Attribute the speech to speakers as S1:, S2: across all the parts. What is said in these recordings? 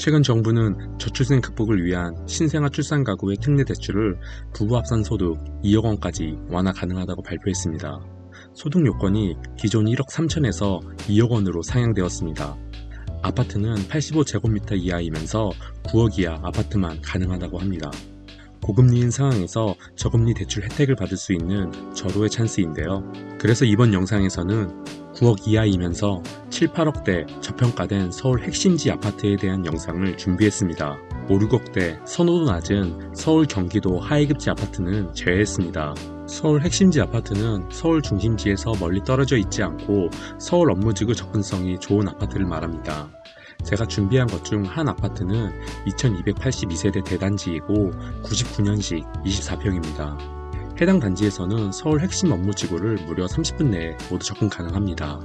S1: 최근 정부는 저출생 극복을 위한 신생아 출산 가구의 특례 대출을 부부 합산 소득 2억 원까지 완화 가능하다고 발표했습니다. 소득 요건이 기존 1억 3천에서 2억 원으로 상향되었습니다. 아파트는 85제곱미터 이하이면서 9억 이하 아파트만 가능하다고 합니다. 고금리인 상황에서 저금리 대출 혜택을 받을 수 있는 절호의 찬스인데요. 그래서 이번 영상에서는 9억 이하이면서 7, 8억대 저평가된 서울 핵심지 아파트에 대한 영상을 준비했습니다. 5, 6억대 선호도 낮은 서울 경기도 하위급지 아파트는 제외했습니다. 서울 핵심지 아파트는 서울 중심지에서 멀리 떨어져 있지 않고 서울 업무지구 접근성이 좋은 아파트를 말합니다. 제가 준비한 것 중 한 아파트는 2282세대 대단지이고 99년식 24평입니다. 해당 단지에서는 서울 핵심 업무지구를 무려 30분 내에 모두 접근 가능합니다.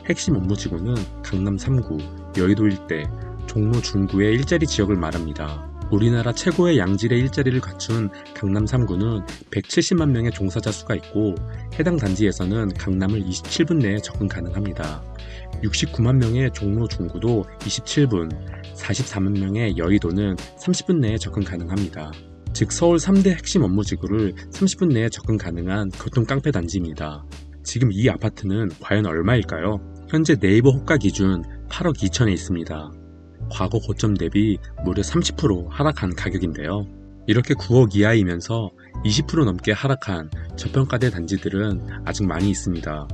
S1: 핵심 업무지구는 강남 3구, 여의도 일대, 종로 중구의 일자리 지역을 말합니다. 우리나라 최고의 양질의 일자리를 갖춘 강남 3구는 170만 명의 종사자 수가 있고 해당 단지에서는 강남을 27분 내에 접근 가능합니다. 69만 명의 종로 중구도 27분, 44만 명의 여의도는 30분 내에 접근 가능합니다. 즉 서울 3대 핵심 업무지구를 30분 내에 접근 가능한 교통 깡패 단지입니다. 지금 이 아파트는 과연 얼마일까요? 현재 네이버 호가 기준 8억 2천에 있습니다. 과거 고점 대비 무려 30% 하락한 가격인데요. 이렇게 9억 이하이면서 20% 넘게 하락한 저평가된 단지들은 아직 많이 있습니다.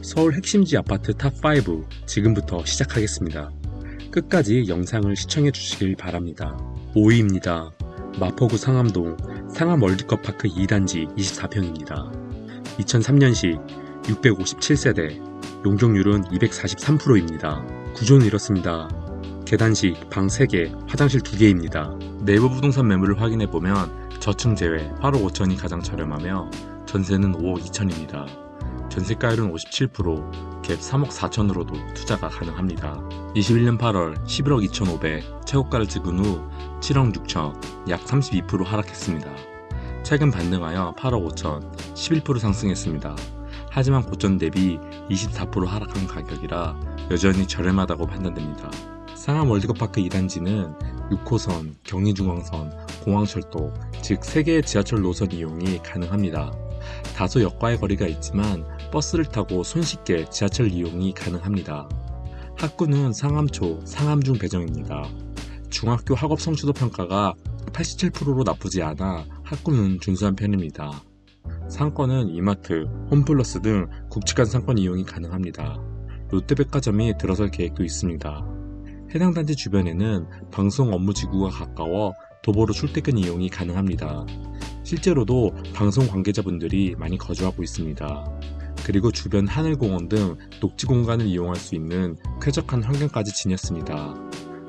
S1: 서울 핵심지 아파트 탑5 지금부터 시작하겠습니다. 끝까지 영상을 시청해 주시길 바랍니다. 5위입니다. 마포구 상암동 상암 월드컵파크 2단지 24평입니다. 2003년식 657세대, 용적률은 243%입니다. 구조는 이렇습니다. 계단식 방 3개, 화장실 2개입니다. 네이버 부동산 매물을 확인해보면 저층 제외 8억 5천이 가장 저렴하며 전세는 5억 2천입니다. 전세가율은 57%, 갭 3억 4천으로도 투자가 가능합니다. 21년 8월 11억 2,500, 최고가를 찍은 후 7억 6천, 약 32% 하락했습니다. 최근 반등하여 8억 5천, 11% 상승했습니다. 하지만 고점 대비 24% 하락한 가격이라 여전히 저렴하다고 판단됩니다. 상암 월드컵파크 2단지는 6호선, 경의중앙선, 공항철도, 즉 3개의 지하철 노선 이용이 가능합니다. 다소 역과의 거리가 있지만 버스를 타고 손쉽게 지하철 이용이 가능합니다. 학구는 상암초, 상암중 배정입니다. 중학교 학업 성취도 평가가 87%로 나쁘지 않아 학구는 준수한 편입니다. 상권은 이마트, 홈플러스 등 굵직한 상권 이용이 가능합니다. 롯데백화점이 들어설 계획도 있습니다. 해당 단지 주변에는 방송 업무지구가 가까워 도보로 출퇴근 이용이 가능합니다. 실제로도 방송 관계자분들이 많이 거주하고 있습니다. 그리고 주변 하늘공원 등 녹지 공간을 이용할 수 있는 쾌적한 환경까지 지녔습니다.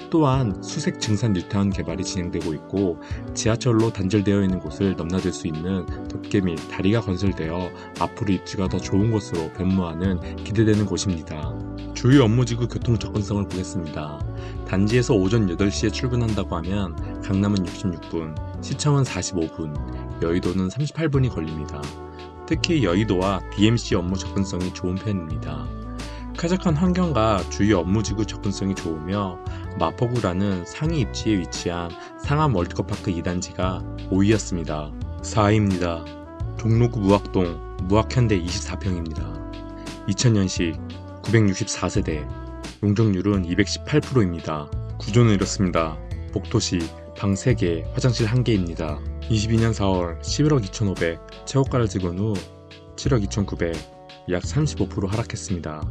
S1: 또한 수색 증산 뉴타운 개발이 진행되고 있고 지하철로 단절되어 있는 곳을 넘나들 수 있는 덮개 및 다리가 건설되어 앞으로 입지가 더 좋은 곳으로 변모하는 기대되는 곳입니다. 주요 업무지구 교통 접근성을 보겠습니다. 단지에서 오전 8시에 출근한다고 하면 강남은 66분, 시청은 45분, 여의도는 38분이 걸립니다. 특히 여의도와 DMC 업무 접근성이 좋은 편입니다. 쾌적한 환경과 주요 업무지구 접근성이 좋으며 마포구라는 상위 입지에 위치한 상암 월드컵파크 2단지가 5위였습니다. 4위입니다. 종로구 무학동 무학현대 24평입니다. 2000년식 964세대, 용적률은 218%입니다. 구조는 이렇습니다. 복도시 방 3개, 화장실 1개입니다. 22년 4월 11억 2,500, 최고가를 찍은 후 7억 2,900, 약 35% 하락했습니다.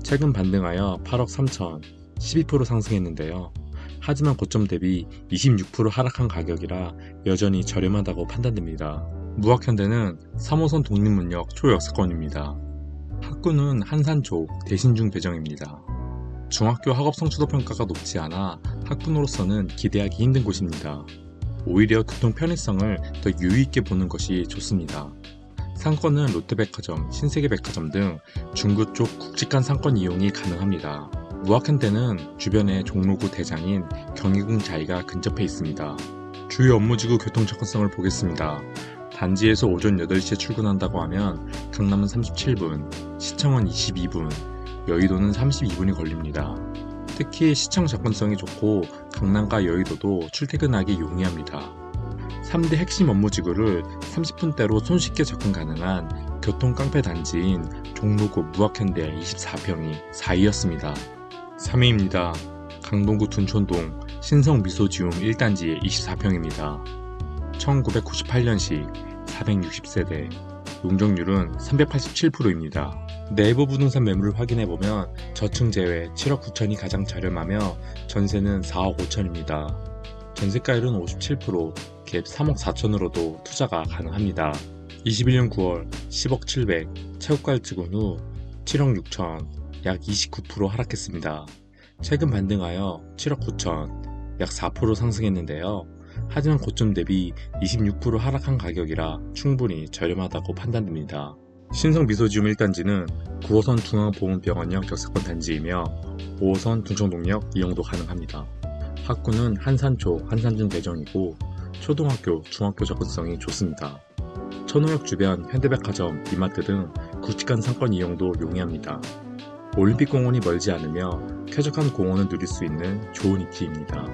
S1: 최근 반등하여 8억 3천, 12% 상승했는데요. 하지만 고점 대비 26% 하락한 가격이라 여전히 저렴하다고 판단됩니다. 무학현대는 3호선 독립문역 초역세권입니다. 학구는 한산초, 대신중 배정입니다. 중학교 학업 성취도 평가가 높지 않아 학군으로서는 기대하기 힘든 곳입니다. 오히려 교통 편의성을 더 유의있게 보는 것이 좋습니다. 상권은 롯데백화점, 신세계백화점 등 중구 쪽 굵직한 상권 이용이 가능합니다. 무학현대는 주변에 종로구 대장인 경희궁 자이가 근접해 있습니다. 주요 업무지구 교통 접근성을 보겠습니다. 단지에서 오전 8시에 출근한다고 하면 강남은 37분, 시청은 22분, 여의도는 32분이 걸립니다. 특히 시청 접근성이 좋고 강남과 여의도도 출퇴근하기 용이합니다. 3대 핵심 업무지구를 30분대로 손쉽게 접근 가능한 교통깡패 단지인 종로구 무학현대 24평이 4위였습니다. 3위입니다. 강동구 둔촌동 신성미소지움 1단지의 24평입니다. 1998년식 460세대, 용적률은 387%입니다. 내부 부동산 매물을 확인해보면 저층 제외 7억 9천이 가장 저렴하며 전세는 4억 5천입니다. 전세가율은 57%, 갭 3억 4천으로도 투자가 가능합니다. 21년 9월 10억 700, 최고가를 찍은 후 7억 6천, 약 29% 하락했습니다. 최근 반등하여 7억 9천, 약 4% 상승했는데요. 하지만 고점 대비 26% 하락한 가격이라 충분히 저렴하다고 판단됩니다. 신성미소지움 1단지는 9호선 중앙보훈병원역 역세권 단지이며 5호선 둔촌동역 이용도 가능합니다. 학구는 한산초, 한산중 대정이고 초등학교, 중학교 접근성이 좋습니다. 천호역 주변 현대백화점, 이마트 등 굵직한 상권 이용도 용이합니다. 올림픽공원이 멀지 않으며 쾌적한 공원을 누릴 수 있는 좋은 입지입니다.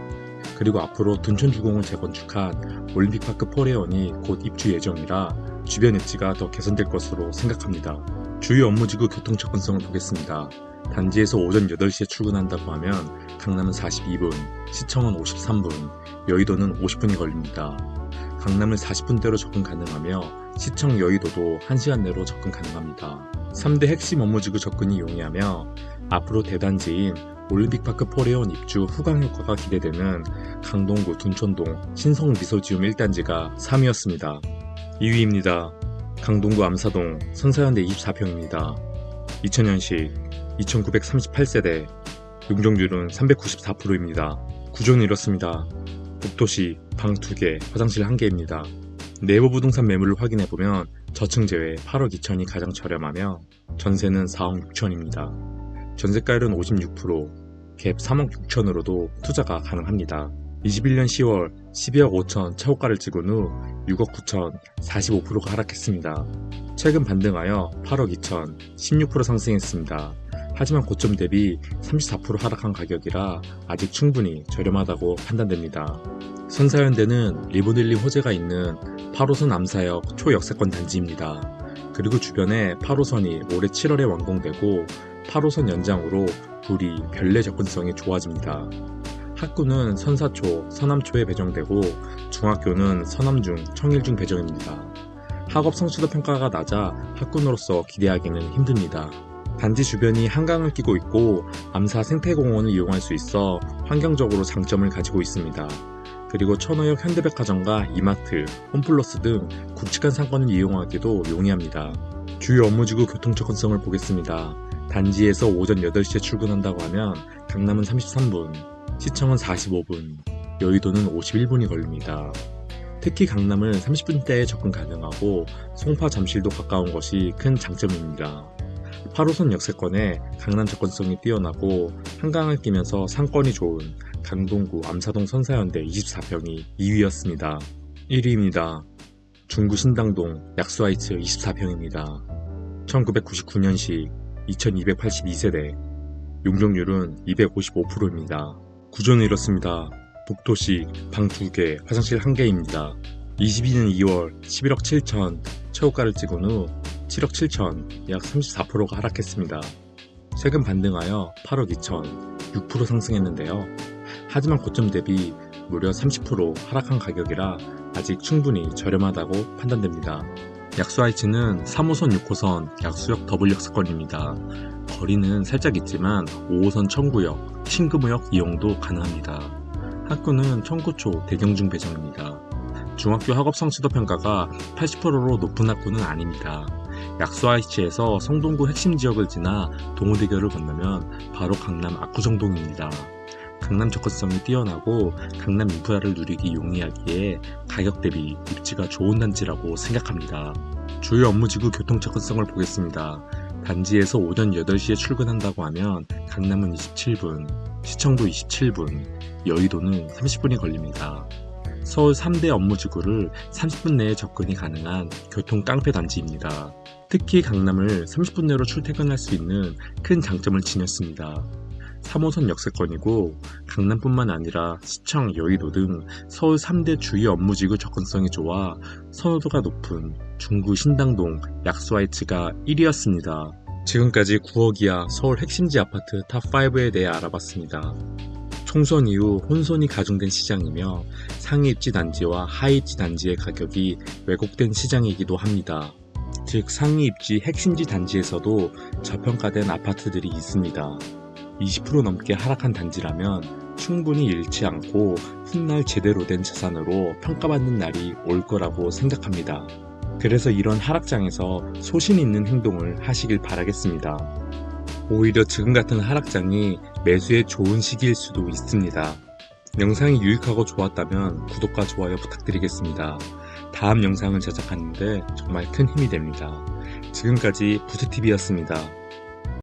S1: 그리고 앞으로 둔촌주공을 재건축한 올림픽파크 포레온이 곧 입주 예정이라 주변 입지가 더 개선될 것으로 생각합니다. 주요 업무지구 교통 접근성을 보겠습니다. 단지에서 오전 8시에 출근한다고 하면 강남은 42분, 시청은 53분, 여의도는 50분이 걸립니다. 강남을 40분대로 접근 가능하며 시청 여의도도 1시간 내로 접근 가능합니다. 3대 핵심 업무지구 접근이 용이하며 앞으로 대단지인 올림픽파크 포레온 입주 후광 효과가 기대되는 강동구 둔촌동 신성미소지움 1단지가 3위였습니다. 2위입니다. 강동구 암사동 선사현대 24평입니다. 2000년식 2938세대, 용적률은 394%입니다. 구조는 이렇습니다. 복도식, 방 2개, 화장실 1개입니다. 내부 부동산 매물을 확인해보면 저층 제외 8억 2천이 가장 저렴하며 전세는 4억 6천입니다. 전세가율은 56%, 갭 3억 6천으로도 투자가 가능합니다. 21년 10월 12억 5천 최고가를 찍은 후 6억 9천 45%가 하락했습니다. 최근 반등하여 8억 2천 16% 상승했습니다. 하지만 고점 대비 34% 하락한 가격이라 아직 충분히 저렴하다고 판단됩니다. 선사현대는 리모델링 호재가 있는 8호선 암사역 초역세권 단지입니다. 그리고 주변에 8호선이 올해 7월에 완공되고 8호선 연장으로 구리, 별내 접근성이 좋아집니다. 학구는 선사초, 서남초에 배정되고 중학교는 서남중, 청일중 배정입니다. 학업 성취도 평가가 낮아 학군으로서 기대하기는 힘듭니다. 단지 주변이 한강을 끼고 있고 암사 생태공원을 이용할 수 있어 환경적으로 장점을 가지고 있습니다. 그리고 천호역 현대백화점과 이마트, 홈플러스 등 굵직한 상권을 이용하기도 용이합니다. 주요 업무지구 교통 접근성을 보겠습니다. 단지에서 오전 8시에 출근한다고 하면 강남은 33분, 시청은 45분, 여의도는 51분이 걸립니다. 특히 강남은 30분대에 접근 가능하고 송파 잠실도 가까운 것이 큰 장점입니다. 8호선 역세권에 강남 접근성이 뛰어나고 한강을 끼면서 상권이 좋은 강동구 암사동 선사현대 24평이 2위였습니다. 1위입니다. 중구 신당동 약수하이츠 24평입니다. 1999년식 2282세대, 용적률은 255%입니다. 구조는 이렇습니다. 복도식, 방 2개, 화장실 1개입니다. 22년 2월 11억 7천 최고가를 찍은 후 7억 7천, 약 34%가 하락했습니다. 최근 반등하여 8억 2천, 6% 상승했는데요. 하지만 고점 대비 무려 30% 하락한 가격이라 아직 충분히 저렴하다고 판단됩니다. 약수하이츠는 3호선 6호선 약수역 더블 역세권입니다. 거리는 살짝 있지만 5호선 청구역, 신금호역 이용도 가능합니다. 학구는 청구초 대경중 배정입니다. 중학교 학업 성취도 평가가 80%로 높은 학구는 아닙니다. 약수하이츠에서 성동구 핵심 지역을 지나 동호대교를 건너면 바로 강남 압구정동입니다. 강남 접근성이 뛰어나고 강남 인프라를 누리기 용이하기에 가격 대비 입지가 좋은 단지라고 생각합니다. 주요 업무지구 교통 접근성을 보겠습니다. 단지에서 오전 8시에 출근한다고 하면 강남은 27분, 시청도 27분, 여의도는 30분이 걸립니다. 서울 3대 업무지구를 30분 내에 접근이 가능한 교통 깡패 단지입니다. 특히 강남을 30분 내로 출퇴근할 수 있는 큰 장점을 지녔습니다. 3호선 역세권이고 강남뿐만 아니라 시청, 여의도 등 서울 3대 주요 업무지구 접근성이 좋아 선호도가 높은 중구 신당동 약수하이츠가 1위였습니다. 지금까지 9억 이하 서울 핵심지 아파트 탑5에 대해 알아봤습니다. 총선 이후 혼선이 가중된 시장이며 상위 입지 단지와 하위 입지 단지의 가격이 왜곡된 시장이기도 합니다. 즉 상위 입지 핵심지 단지에서도 저평가된 아파트들이 있습니다. 20% 넘게 하락한 단지라면 충분히 잃지 않고 훗날 제대로 된 자산으로 평가받는 날이 올 거라고 생각합니다. 그래서 이런 하락장에서 소신 있는 행동을 하시길 바라겠습니다. 오히려 지금 같은 하락장이 매수에 좋은 시기일 수도 있습니다. 영상이 유익하고 좋았다면 구독과 좋아요 부탁드리겠습니다. 다음 영상을 제작하는데 정말 큰 힘이 됩니다. 지금까지 부스TV였습니다.